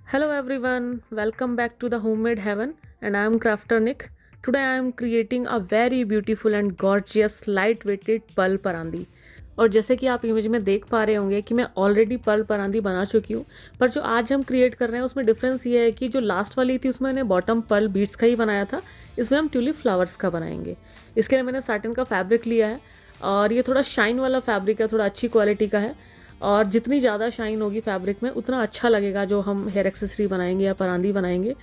Hello everyone, welcome back to the Homemade Heaven and I am Crafter Nick. Today I am creating a very beautiful and gorgeous light-weighted pearl parandi. और जैसे कि आप image में देख पा रहे होंगे कि मैं ऑलरेडी पर्ल परांदी बना चुकी हूँ, पर जो आज हम क्रिएट कर रहे हैं उसमें डिफरेंस ये है कि जो लास्ट वाली थी उसमें मैंने बॉटम पर्ल बीड्स का ही बनाया था, इसमें हम ट्यूलिप फ्लावर्स का बनाएंगे। इसके लिए मैंने साटिन का फैब्रिक लिया है और ये थोड़ा शाइन वाला फैब्रिक है, थोड़ा अच्छी क्वालिटी का है और जितनी ज़्यादा शाइन होगी फैब्रिक में उतना अच्छा लगेगा जो हम हेयर एक्सेसरी बनाएंगे या परांदी बनाएंगे।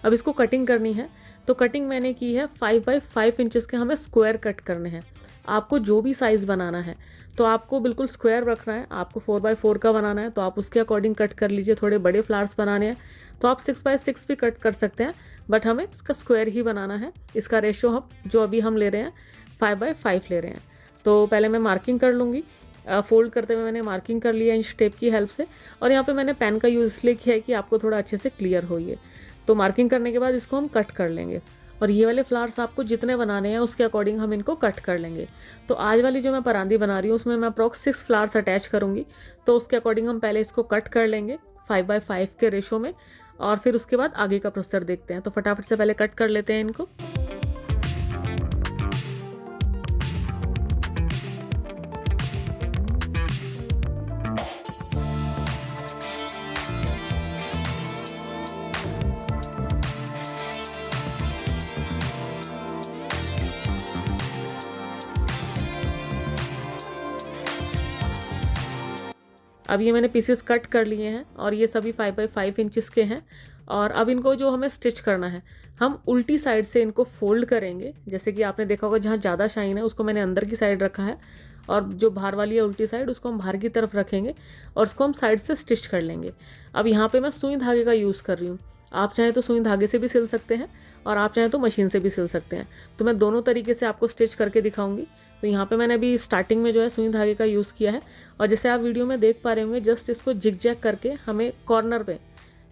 अब इसको कटिंग करनी है, तो कटिंग मैंने की है 5 बाई 5 इंचज़ के हमें स्क्वायर कट करने हैं। आपको जो भी साइज़ बनाना है तो आपको बिल्कुल स्क्वायर रखना है। आपको 4 बाई 4 का बनाना है तो आप उसके अकॉर्डिंग कट कर लीजिए। थोड़े बड़े फ्लावर्स बनाने हैं तो आप 6 बाई 6 भी कट कर सकते हैं, बट हमें इसका स्क्वायर ही बनाना है। इसका रेशो हम जो अभी हम ले रहे हैं 5 बाई 5 ले रहे हैं। तो पहले मैं मार्किंग कर लूँगी। फोल्ड करते हुए मैंने मार्किंग कर लिया इंच टेप की हेल्प से, और यहाँ पे मैंने पेन का यूज़ इसलिए किया है कि आपको थोड़ा अच्छे से क्लियर हो ये। तो मार्किंग करने के बाद इसको हम कट कर लेंगे और ये वाले फ्लावर्स आपको जितने बनाने हैं उसके अकॉर्डिंग हम इनको कट कर लेंगे। तो आज वाली जो मैं परांदी बना रही हूँ उसमें मैं अप्रॉक्स 6 फ्लावर्स अटैच करूँगी, तो उसके अकॉर्डिंग हम पहले इसको कट कर लेंगे 5 बाई 5 के रेशो में, और फिर उसके बाद आगे का प्रोसीजर देखते हैं। तो फटाफट से पहले कट कर लेते हैं इनको। अब ये मैंने पीसेस कट कर लिए हैं और ये सभी 5 बाई 5 इंचज़ के हैं। और अब इनको जो हमें स्टिच करना है, हम उल्टी साइड से इनको फोल्ड करेंगे। जैसे कि आपने देखा होगा जहाँ ज़्यादा शाइन है उसको मैंने अंदर की साइड रखा है, और जो बाहर वाली है उल्टी साइड उसको हम बाहर की तरफ रखेंगे और उसको हम साइड से स्टिच कर लेंगे। अब यहाँ पे मैं सुई धागे का यूज़ कर रही हूँ। आप चाहें तो सुई धागे से भी सिल सकते हैं और आप चाहें तो मशीन से भी सिल सकते हैं। तो मैं दोनों तरीके से आपको स्टिच करके दिखाऊंगी। तो यहाँ पे मैंने अभी स्टार्टिंग में जो है सुई धागे का यूज़ किया है, और जैसे आप वीडियो में देख पा रहे होंगे जस्ट इसको जिग-जैग करके हमें कॉर्नर पे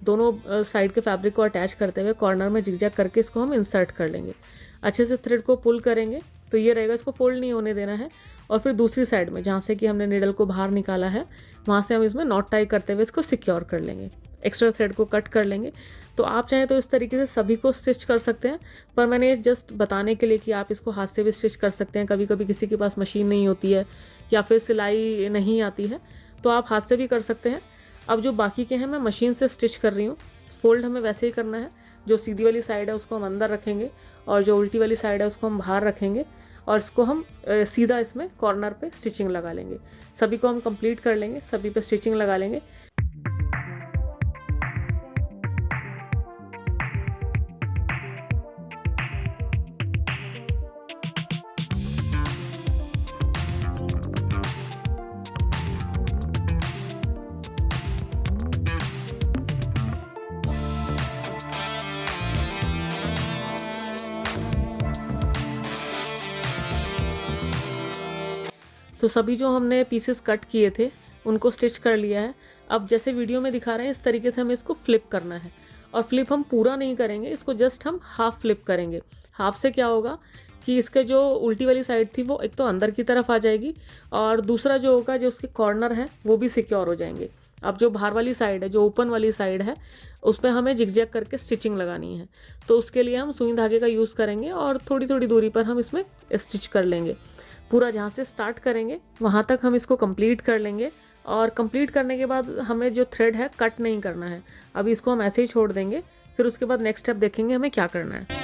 दोनों साइड के फैब्रिक को अटैच करते हुए कॉर्नर में जिग-जैग करके इसको हम इंसर्ट कर लेंगे। अच्छे से थ्रेड को पुल करेंगे तो ये रहेगा, इसको फोल्ड नहीं होने देना है। और फिर दूसरी साइड में जहाँ से कि हमने निडल को बाहर निकाला है वहाँ से हम इसमें नॉट टाई करते हुए इसको सिक्योर कर लेंगे। एक्स्ट्रा थ्रेड को कट कर लेंगे। तो आप चाहें तो इस तरीके से सभी को स्टिच कर सकते हैं, पर मैंने जस्ट बताने के लिए कि आप इसको हाथ से भी स्टिच कर सकते हैं। कभी कभी किसी के पास मशीन नहीं होती है या फिर सिलाई नहीं आती है तो आप हाथ से भी कर सकते हैं। अब जो बाकी के हैं मैं मशीन से स्टिच कर रही हूँ। फोल्ड हमें वैसे ही करना है, जो सीधी वाली साइड है उसको हम अंदर रखेंगे और जो उल्टी वाली साइड है उसको हम बाहर रखेंगे, और इसको हम सीधा इसमें कॉर्नर पे स्टिचिंग लगा लेंगे। सभी को हम कंप्लीट कर लेंगे, सभी पे स्टिचिंग लगा लेंगे। तो सभी जो हमने पीसेस कट किए थे उनको स्टिच कर लिया है। अब जैसे वीडियो में दिखा रहे हैं इस तरीके से हमें इसको फ्लिप करना है, और फ्लिप हम पूरा नहीं करेंगे, इसको जस्ट हम हाफ फ्लिप करेंगे। हाफ से क्या होगा कि इसके जो उल्टी वाली साइड थी वो एक तो अंदर की तरफ आ जाएगी, और दूसरा जो होगा जो उसके कॉर्नर हैं वो भी सिक्योर हो जाएंगे। अब जो बाहर वाली साइड है, जो ओपन वाली साइड है, उस पर हमें जिग-जैग करके स्टिचिंग लगानी है। तो उसके लिए हम सुई धागे का यूज़ करेंगे और थोड़ी थोड़ी दूरी पर हम इसमें स्टिच कर लेंगे। पूरा जहाँ से स्टार्ट करेंगे वहाँ तक हम इसको कंप्लीट कर लेंगे, और कंप्लीट करने के बाद हमें जो थ्रेड है कट नहीं करना है। अभी इसको हम ऐसे ही छोड़ देंगे, फिर उसके बाद नेक्स्ट स्टेप देखेंगे हमें क्या करना है।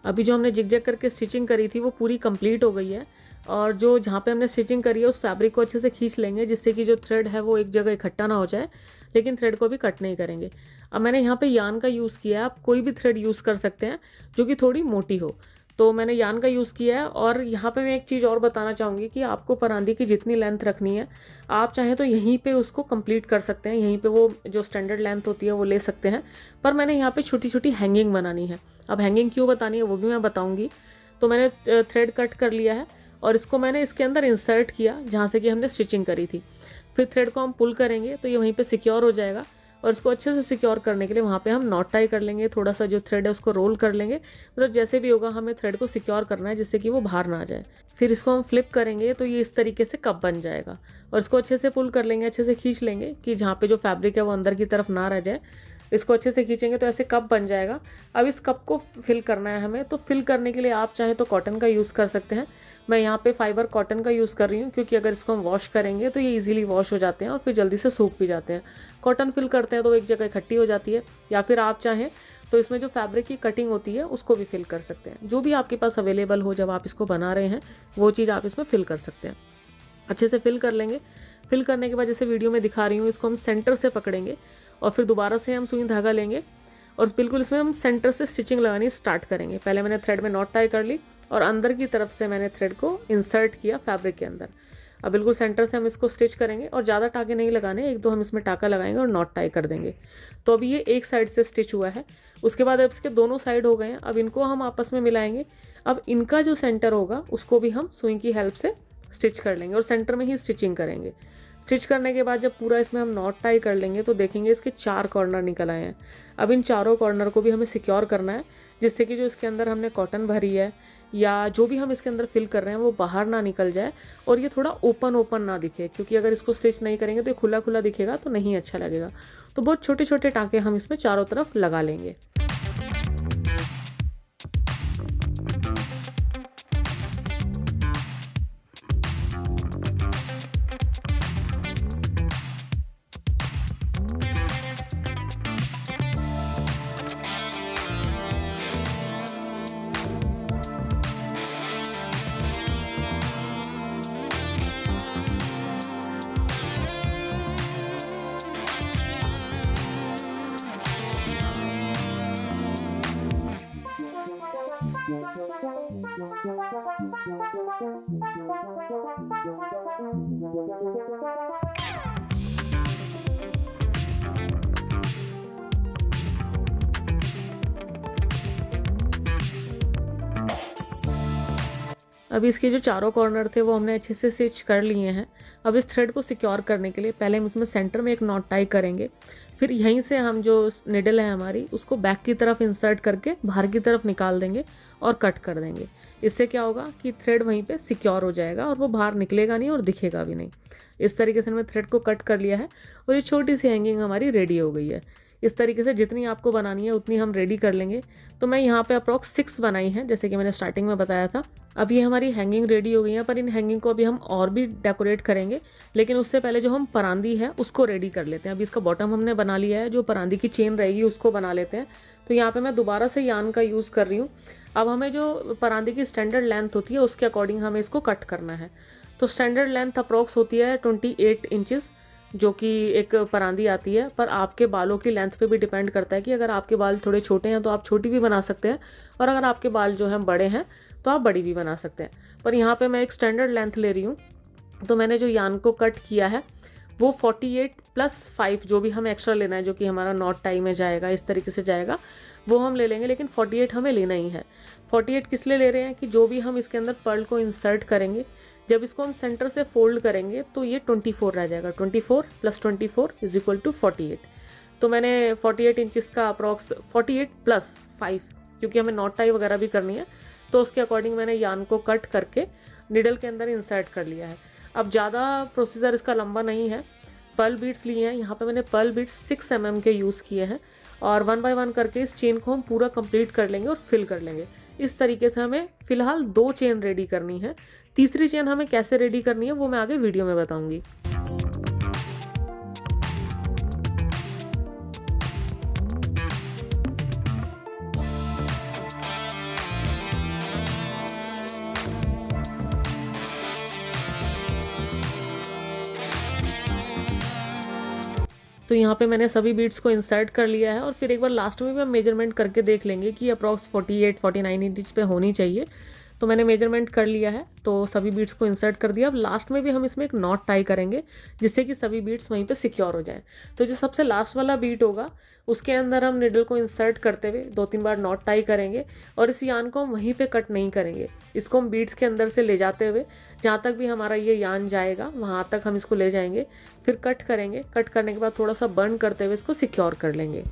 अभी जो हमने जिग-जैग करके स्टिचिंग करी थी वो पूरी कंप्लीट हो गई है, और जो जहाँ पे हमने स्टिचिंग करी है उस फैब्रिक को अच्छे से खींच लेंगे जिससे कि जो थ्रेड है वो एक जगह इकट्ठा ना हो जाए, लेकिन थ्रेड को भी कट नहीं करेंगे। अब मैंने यहाँ पे यार्न का यूज़ किया है, आप कोई भी थ्रेड यूज़ कर सकते हैं जो कि थोड़ी मोटी हो। तो मैंने यान का यूज़ किया है। और यहाँ पे मैं एक चीज़ और बताना चाहूँगी कि आपको परांदी की जितनी लेंथ रखनी है, आप चाहें तो यहीं पे उसको कंप्लीट कर सकते हैं, यहीं पे वो जो स्टैंडर्ड लेंथ होती है वो ले सकते हैं। पर मैंने यहाँ पे छोटी छोटी हैंगिंग बनानी है। अब हैंगिंग क्यों बतानी है वो भी मैं बताऊँगी। तो मैंने थ्रेड कट कर लिया है और इसको मैंने इसके अंदर इंसर्ट किया जहाँ से कि हमने स्टिचिंग करी थी। फिर थ्रेड को हम पुल करेंगे तो ये वहीं पे सिक्योर हो जाएगा। और इसको अच्छे से सिक्योर करने के लिए वहाँ पे हम नॉट टाई कर लेंगे, थोड़ा सा जो थ्रेड है उसको रोल कर लेंगे, मतलब जैसे भी होगा हमें थ्रेड को सिक्योर करना है जिससे कि वो बाहर ना आ जाए। फिर इसको हम फ्लिप करेंगे तो ये इस तरीके से कप बन जाएगा। और इसको अच्छे से पुल कर लेंगे, अच्छे से खींच लेंगे कि जहाँ पे जो फैब्रिक है वो अंदर की तरफ ना रह जाए। इसको अच्छे से खींचेंगे तो ऐसे कप बन जाएगा। अब इस कप को फिल करना है हमें, तो फिल करने के लिए आप चाहे तो कॉटन का यूज़ कर सकते हैं। मैं यहाँ पे फाइबर कॉटन का यूज़ कर रही हूँ क्योंकि अगर इसको हम वॉश करेंगे तो ये इजीली वॉश हो जाते हैं और फिर जल्दी से सूख भी जाते हैं। कॉटन फिल करते हैं तो एक जगह इकट्ठी हो जाती है। या फिर आप चाहें तो इसमें जो फैब्रिक की कटिंग होती है उसको भी फिल कर सकते हैं। जो भी आपके पास अवेलेबल हो जब आप इसको बना रहे हैं वो चीज़ आप इसमें फिल कर सकते हैं। अच्छे से फिल कर लेंगे। फिल करने के बाद जैसे वीडियो में दिखा रही हूँ, इसको हम सेंटर से पकड़ेंगे और फिर दोबारा से हम सुई धागा लेंगे और बिल्कुल इसमें हम सेंटर से स्टिचिंग लगानी स्टार्ट करेंगे। पहले मैंने थ्रेड में नॉट टाई कर ली और अंदर की तरफ से मैंने थ्रेड को इंसर्ट किया फैब्रिक के अंदर। अब बिल्कुल सेंटर से हम इसको स्टिच करेंगे और ज़्यादा टाके नहीं लगाने, एक दो हम इसमें टाका लगाएंगे और नॉट टाई कर देंगे। तो अभी ये एक साइड से स्टिच हुआ है। उसके बाद अब इसके दोनों साइड हो गए हैं। अब इनको हम आपस में मिलाएंगे। अब इनका जो सेंटर होगा उसको भी हम सुई की हेल्प से स्टिच कर लेंगे और सेंटर में ही स्टिचिंग करेंगे। स्टिच करने के बाद जब पूरा इसमें हम नॉट टाई कर लेंगे तो देखेंगे इसके 4 कॉर्नर निकल आए हैं। अब इन चारों कॉर्नर को भी हमें सिक्योर करना है जिससे कि जो इसके अंदर हमने कॉटन भरी है या जो भी हम इसके अंदर फिल कर रहे हैं वो बाहर ना निकल जाए और ये थोड़ा ओपन ओपन ना दिखे, क्योंकि अगर इसको स्टिच नहीं करेंगे तो ये खुला खुला दिखेगा तो नहीं अच्छा लगेगा। तो बहुत छोटे छोटे टाँके हम इसमें चारों तरफ लगा लेंगे। अभी इसके जो चारों कॉर्नर थे वो हमने अच्छे से स्टिच कर लिए हैं। अब इस थ्रेड को सिक्योर करने के लिए पहले हम इसमें सेंटर में एक नॉट टाई करेंगे। फिर यहीं से हम जो निडल है हमारी उसको बैक की तरफ इंसर्ट करके बाहर की तरफ निकाल देंगे और कट कर देंगे। इससे क्या होगा कि थ्रेड वहीं पे सिक्योर हो जाएगा और वो बाहर निकलेगा नहीं और दिखेगा भी नहीं। इस तरीके से हमने थ्रेड को कट कर लिया है और ये छोटी सी हैंगिंग हमारी रेडी हो गई है। इस तरीके से जितनी आपको बनानी है उतनी हम रेडी कर लेंगे। तो मैं यहाँ पे अप्रॉक्स 6 बनाई हैं जैसे कि मैंने स्टार्टिंग में बताया था। अब ये हमारी हैंगिंग रेडी हो गई है, पर इन हैंगिंग को अभी हम और भी डेकोरेट करेंगे, लेकिन उससे पहले जो हम परांदी है उसको रेडी कर लेते हैं। अभी इसका बॉटम हमने बना लिया है, जो परांदी की चेन रहेगी उसको बना लेते हैं। तो यहाँ पे मैं दोबारा से यान का यूज़ कर रही हूँ। अब हमें जो परांदी की स्टैंडर्ड लेंथ होती है उसके अकॉर्डिंग हमें इसको कट करना है। तो स्टैंडर्ड लेंथ अप्रॉक्स होती है 28 इंचज़, जो कि एक परांदी आती है। पर आपके बालों की लेंथ पे भी डिपेंड करता है कि अगर आपके बाल थोड़े छोटे हैं तो आप छोटी भी बना सकते हैं, और अगर आपके बाल जो हैं बड़े हैं तो आप बड़ी भी बना सकते हैं। पर यहाँ पे मैं एक स्टैंडर्ड लेंथ ले रही हूँ। तो मैंने जो यान को कट किया है वो 48+5 जो भी हमें एक्स्ट्रा लेना है, जो कि हमारा नॉट टाई में जाएगा, इस तरीके से जाएगा, वो हम ले लेंगे। लेकिन 48 हमें लेना ही है। 48 किस लिए ले रहे हैं कि जो भी हम इसके अंदर पर्ल को इंसर्ट करेंगे, जब इसको हम सेंटर से फोल्ड करेंगे तो ये 24 रह जाएगा। 24 + 24 = 48। तो मैंने 48 इंचज़ का अप्रॉक्स 48+5, क्योंकि हमें नॉट टाई वगैरह भी करनी है, तो उसके अकॉर्डिंग मैंने यान को कट करके निडल के अंदर इंसर्ट कर लिया है। अब ज़्यादा प्रोसीजर इसका लंबा नहीं है। पर्ल बीड्स लिए हैं, यहाँ पे मैंने पर्ल बीड्स 6 mm के यूज़ किए हैं, और 1 बाय 1 करके इस चेन को हम पूरा कंप्लीट कर लेंगे और फिल कर लेंगे। इस तरीके से हमें फ़िलहाल 2 चेन रेडी करनी है। तीसरी चेन हमें कैसे रेडी करनी है वो मैं आगे वीडियो में बताऊँगी। तो तो यहाँ पे मैंने सभी बीड्स को इंसर्ट कर लिया है और फिर एक बार लास्ट में भी हम मेजरमेंट करके देख लेंगे कि अप्रॉक्स 48-49 इंच पे होनी चाहिए। तो मैंने मेजरमेंट कर लिया है, तो सभी बीड्स को इंसर्ट कर दिया। अब लास्ट में भी हम इसमें एक नॉट टाई करेंगे जिससे कि सभी बीड्स वहीं पे सिक्योर हो जाएं। तो जो सबसे लास्ट वाला बीड होगा उसके अंदर हम निडल को इंसर्ट करते हुए 2-3 बार नॉट टाई करेंगे और इस यान को हम वहीं पे कट नहीं करेंगे। इसको हम बीड्स के अंदर से ले जाते हुए जहाँ तक भी हमारा ये यान जाएगा वहाँ तक हम इसको ले जाएंगे, फिर कट करेंगे। कट करने के बाद थोड़ा सा बर्न करते हुए इसको सिक्योर कर लेंगे।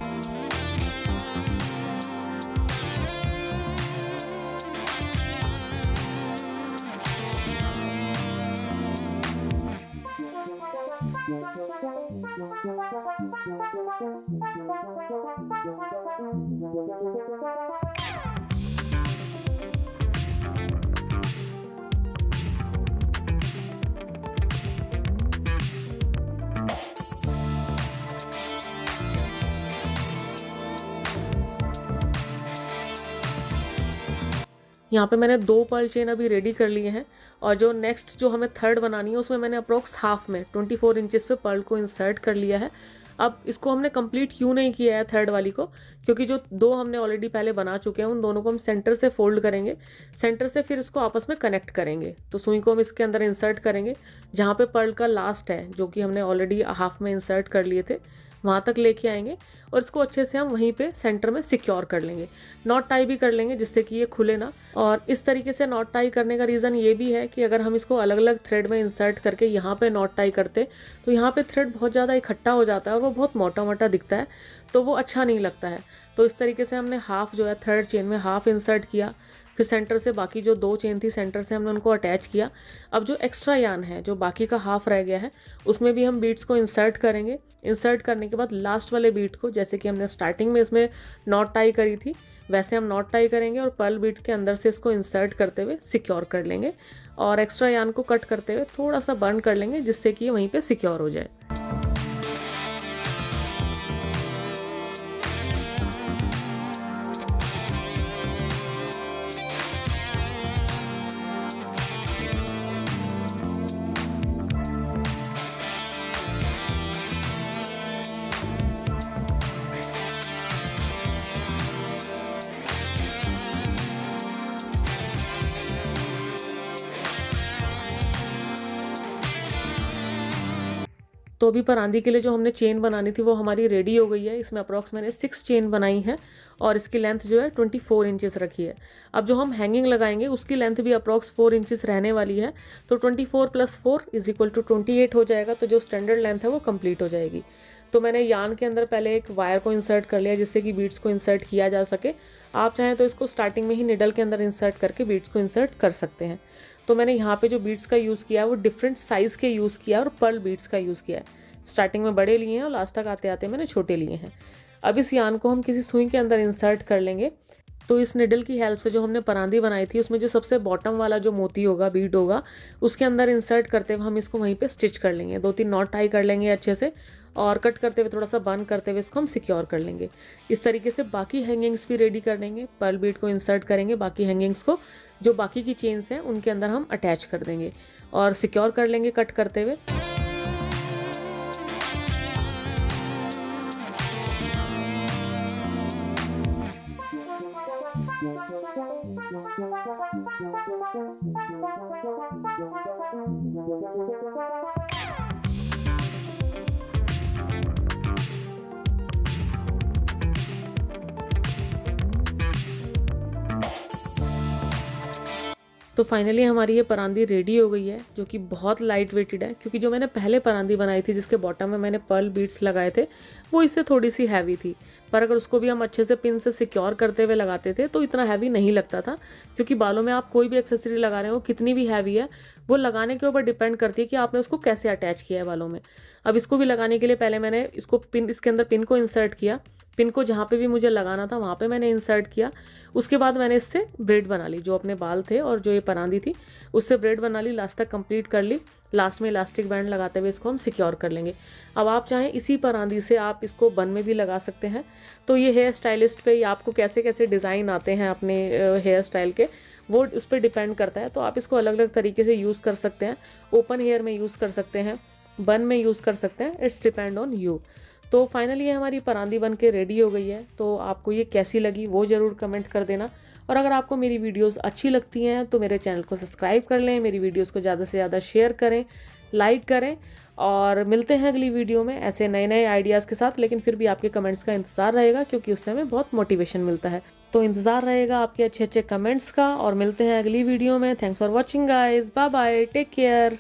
यहाँ पे मैंने 2 पर्ल चेन अभी रेडी कर लिए हैं और जो नेक्स्ट जो हमें थर्ड बनानी है उसमें मैंने अप्रोक्स हाफ में 24 इंचेस पे पर्ल को इंसर्ट कर लिया है। अब इसको हमने कंप्लीट क्यों नहीं किया है थर्ड वाली को, क्योंकि जो 2 हमने ऑलरेडी पहले बना चुके हैं उन दोनों को हम सेंटर से फोल्ड करेंगे, सेंटर से फिर इसको आपस में कनेक्ट करेंगे। तो सुई को हम इसके अंदर इंसर्ट करेंगे जहाँ पे पर्ल का लास्ट है जो कि हमने ऑलरेडी हाफ में इंसर्ट कर लिए थे, वहाँ तक लेके आएंगे और इसको अच्छे से हम वहीं पे सेंटर में सिक्योर कर लेंगे। नॉट टाई भी कर लेंगे जिससे कि ये खुले ना। और इस तरीके से नॉट टाई करने का रीज़न ये भी है कि अगर हम इसको अलग अलग थ्रेड में इंसर्ट करके यहाँ पे नॉट टाई करते तो यहाँ पे थ्रेड बहुत ज़्यादा इकट्ठा हो जाता है और वो बहुत मोटा मोटा दिखता है, तो वो अच्छा नहीं लगता है। तो इस तरीके से हमने हाफ जो है थर्ड चेन में हाफ इंसर्ट किया, फिर सेंटर से बाकी जो 2 चेन थी सेंटर से हमने उनको अटैच किया। अब जो एक्स्ट्रा यान है जो बाकी का हाफ रह गया है उसमें भी हम बीड्स को इंसर्ट करेंगे। इंसर्ट करने के बाद लास्ट वाले बीड को जैसे कि हमने स्टार्टिंग में इसमें नॉट टाई करी थी वैसे हम नॉट टाई करेंगे और पर्ल बीड के अंदर से इसको इंसर्ट करते हुए सिक्योर कर लेंगे और एक्स्ट्रा यान को कट करते हुए थोड़ा सा बर्न कर लेंगे जिससे कि ये वहीं पर सिक्योर हो जाए। तो अभी परांदी के लिए जो हमने चेन बनानी थी वो हमारी रेडी हो गई है। इसमें अप्रॉक्स मैंने 6 चेन बनाई है और इसकी लेंथ जो है 24 इंचेस रखी है। अब जो हम हैंगिंग लगाएंगे उसकी लेंथ भी अप्रॉक्स 4 इंचेस रहने वाली है, तो 24 + 4 = 28 हो जाएगा। तो जो स्टैंडर्ड लेंथ है वो कंप्लीट हो जाएगी। तो मैंने यान के अंदर पहले एक वायर को इंसर्ट कर लिया जिससे कि बीड्स को इंसर्ट किया जा सके। आप चाहें तो इसको स्टार्टिंग में ही निडल के अंदर इंसर्ट करके बीड्स को इंसर्ट कर सकते हैं। तो मैंने यहाँ पे जो बीड्स का यूज़ किया है वो डिफरेंट साइज़ के यूज़ किया है और पर्ल बीड्स का यूज़ किया है। स्टार्टिंग में बड़े लिए हैं और लास्ट तक आते आते मैंने छोटे लिए हैं। अब इस यान को हम किसी सुई के अंदर इंसर्ट कर लेंगे। तो इस निडल की हेल्प से जो हमने परांदी बनाई थी उसमें जो सबसे बॉटम वाला जो मोती होगा बीड होगा उसके अंदर इंसर्ट करते हुए हम इसको वहीं पे स्टिच कर लेंगे। 2-3 नॉट टाई कर लेंगे अच्छे से और कट करते हुए थोड़ा सा बंद करते हुए इसको हम सिक्योर कर लेंगे। इस तरीके से बाकी हैंगिंग्स भी रेडी कर लेंगे। पर्ल बीड को इंसर्ट करेंगे, बाकी हैंगिंग्स को जो बाकी की चेन्स हैं उनके अंदर हम अटैच कर देंगे और सिक्योर कर लेंगे कट करते हुए। तो फाइनली हमारी ये परांदी रेडी हो गई है जो कि बहुत लाइट वेटेड है, क्योंकि जो मैंने पहले परांदी बनाई थी जिसके बॉटम में मैंने पर्ल बीड्स लगाए थे वो इससे थोड़ी सी हैवी थी, पर अगर उसको भी हम अच्छे से पिन से सिक्योर करते हुए लगाते थे तो इतना हैवी नहीं लगता था। क्योंकि बालों में आप कोई भी एक्सेसरी लगा रहे हो कितनी भी हैवी है वो लगाने के ऊपर डिपेंड करती है कि आपने उसको कैसे अटैच किया है बालों में। अब इसको भी लगाने के लिए पहले मैंने इसको इसके अंदर पिन को इंसर्ट किया। पिन को जहाँ पे भी मुझे लगाना था वहाँ पे मैंने इंसर्ट किया। उसके बाद मैंने इससे ब्रेड बना ली, जो अपने बाल थे और जो ये परांदी थी उससे ब्रेड बना ली, लास्ट तक कंप्लीट कर ली। लास्ट में इलास्टिक बैंड लगाते हुए इसको हम सिक्योर कर लेंगे। अब आप चाहें इसी परांदी से आप इसको बन में भी लगा सकते हैं। तो ये हेयर स्टाइलिस्ट पे या आपको कैसे कैसे डिज़ाइन आते हैं अपने हेयर स्टाइल के वो उस पर डिपेंड करता है। तो आप इसको अलग अलग तरीके से यूज़ कर सकते हैं। ओपन हेयर में यूज़ कर सकते हैं, बन में यूज़ कर सकते हैं, इट्स डिपेंड ऑन यू। तो फाइनली ये हमारी परांदी बन के रेडी हो गई है। तो आपको ये कैसी लगी वो ज़रूर कमेंट कर देना। और अगर आपको मेरी वीडियोस अच्छी लगती हैं तो मेरे चैनल को सब्सक्राइब कर लें, मेरी वीडियोस को ज़्यादा से ज़्यादा शेयर करें, लाइक करें। और मिलते हैं अगली वीडियो में ऐसे नए नए आइडियाज़ के साथ। लेकिन फिर भी आपके कमेंट्स का इंतज़ार रहेगा, क्योंकि उससे हमें बहुत मोटिवेशन मिलता है। तो इंतज़ार रहेगा आपके अच्छे अच्छे कमेंट्स का, और मिलते हैं अगली वीडियो में। Thanks for watching guys, bye bye, take care.